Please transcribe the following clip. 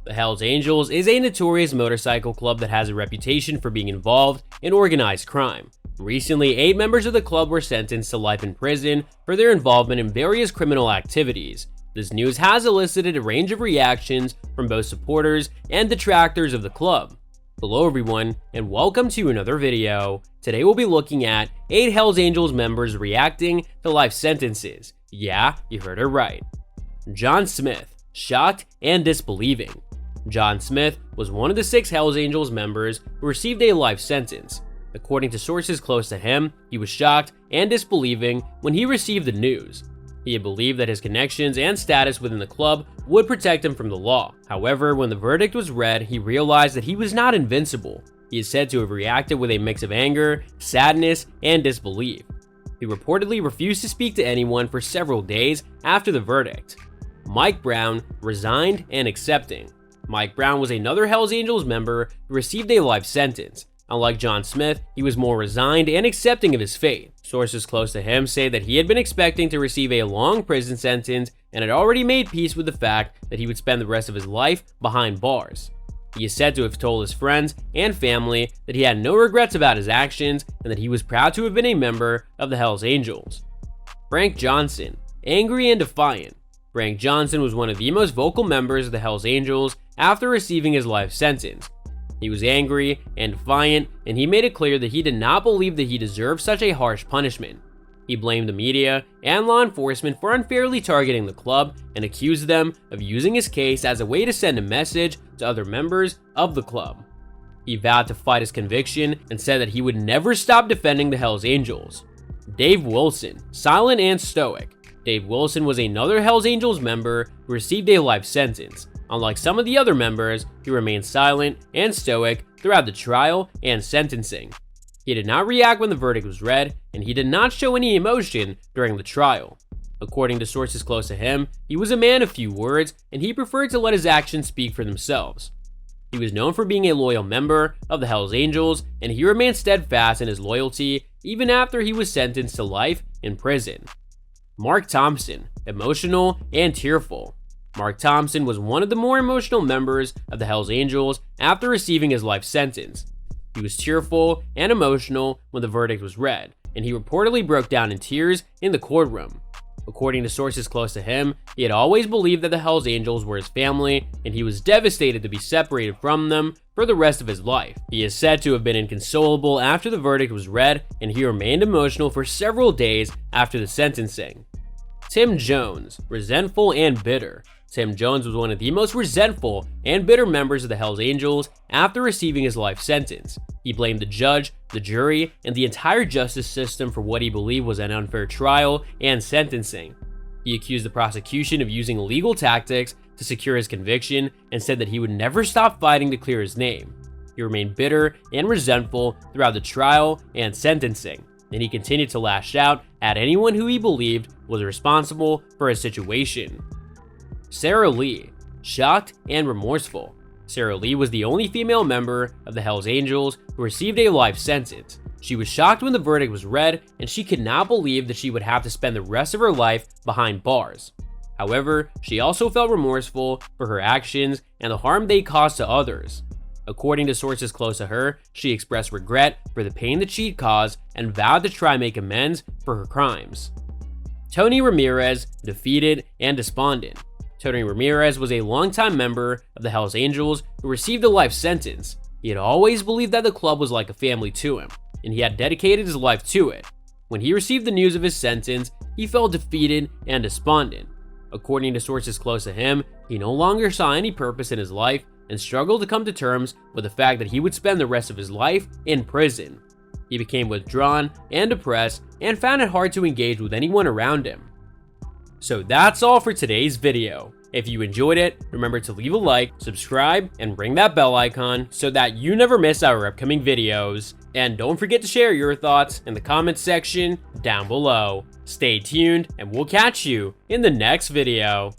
The Hells Angels is a notorious motorcycle club that has a reputation for being involved in organized crime. Recently, 8 members of the club were sentenced to life in prison for their involvement in various criminal activities. This news has elicited a range of reactions from both supporters and detractors of the club. Hello everyone, and welcome to another video. Today we'll be looking at 8 Hells Angels members reacting to life sentences. Yeah, you heard it right. John Smith, shocked and disbelieving. John Smith was one of the 6 Hells Angels members who received a life sentence. According to sources close to him, he was shocked and disbelieving when he received the news. He had believed that his connections and status within the club would protect him from the law. However, when the verdict was read, he realized that he was not invincible. He is said to have reacted with a mix of anger, sadness, and disbelief. He reportedly refused to speak to anyone for several days after the verdict. Mike Brown, resigned and accepting. Mike Brown was another Hells Angels member who received a life sentence. Unlike John Smith, he was more resigned and accepting of his fate. Sources close to him say that he had been expecting to receive a long prison sentence and had already made peace with the fact that he would spend the rest of his life behind bars. He is said to have told his friends and family that he had no regrets about his actions and that he was proud to have been a member of the Hells Angels. Frank Johnson, angry and defiant. Frank Johnson was one of the most vocal members of the Hells Angels after receiving his life sentence. He was angry and defiant, and he made it clear that he did not believe that he deserved such a harsh punishment. He blamed the media and law enforcement for unfairly targeting the club and accused them of using his case as a way to send a message to other members of the club. He vowed to fight his conviction and said that he would never stop defending the Hells Angels. Dave Wilson, silent and stoic. Dave Wilson was another Hells Angels member who received a life sentence. Unlike some of the other members, he remained silent and stoic throughout the trial and sentencing. He did not react when the verdict was read, and he did not show any emotion during the trial. According to sources close to him, he was a man of few words, and he preferred to let his actions speak for themselves. He was known for being a loyal member of the Hells Angels, and he remained steadfast in his loyalty even after he was sentenced to life in prison. Mark Thompson, emotional and tearful. Mark Thompson was one of the more emotional members of the Hells Angels after receiving his life sentence. He was tearful and emotional when the verdict was read, and he reportedly broke down in tears in the courtroom. According to sources close to him, he had always believed that the Hells Angels were his family, and he was devastated to be separated from them for the rest of his life. He is said to have been inconsolable after the verdict was read, and he remained emotional for several days after the sentencing. Tim Jones, resentful and bitter. Tim Jones was one of the most resentful and bitter members of the Hells Angels after receiving his life sentence. He blamed the judge, the jury, and the entire justice system for what he believed was an unfair trial and sentencing. He accused the prosecution of using illegal tactics to secure his conviction and said that he would never stop fighting to clear his name. He remained bitter and resentful throughout the trial and sentencing, and he continued to lash out at anyone who he believed was responsible for his situation. Sarah Lee, shocked and remorseful. Sarah Lee was the only female member of the Hells Angels who received a life sentence. She was shocked when the verdict was read, and she could not believe that she would have to spend the rest of her life behind bars. However, she also felt remorseful for her actions and the harm they caused to others. According to sources close to her, she expressed regret for the pain that she'd caused and vowed to try and make amends for her crimes. Tony Ramirez, defeated and despondent. Tony Ramirez was a longtime member of the Hells Angels who received a life sentence. He had always believed that the club was like a family to him, and he had dedicated his life to it. When he received the news of his sentence, he felt defeated and despondent. According to sources close to him, he no longer saw any purpose in his life and struggled to come to terms with the fact that he would spend the rest of his life in prison. He became withdrawn and depressed and found it hard to engage with anyone around him. So that's all for today's video. If you enjoyed it, remember to leave a like, subscribe, and ring that bell icon so that you never miss our upcoming videos. And don't forget to share your thoughts in the comments section down below. Stay tuned, and we'll catch you in the next video.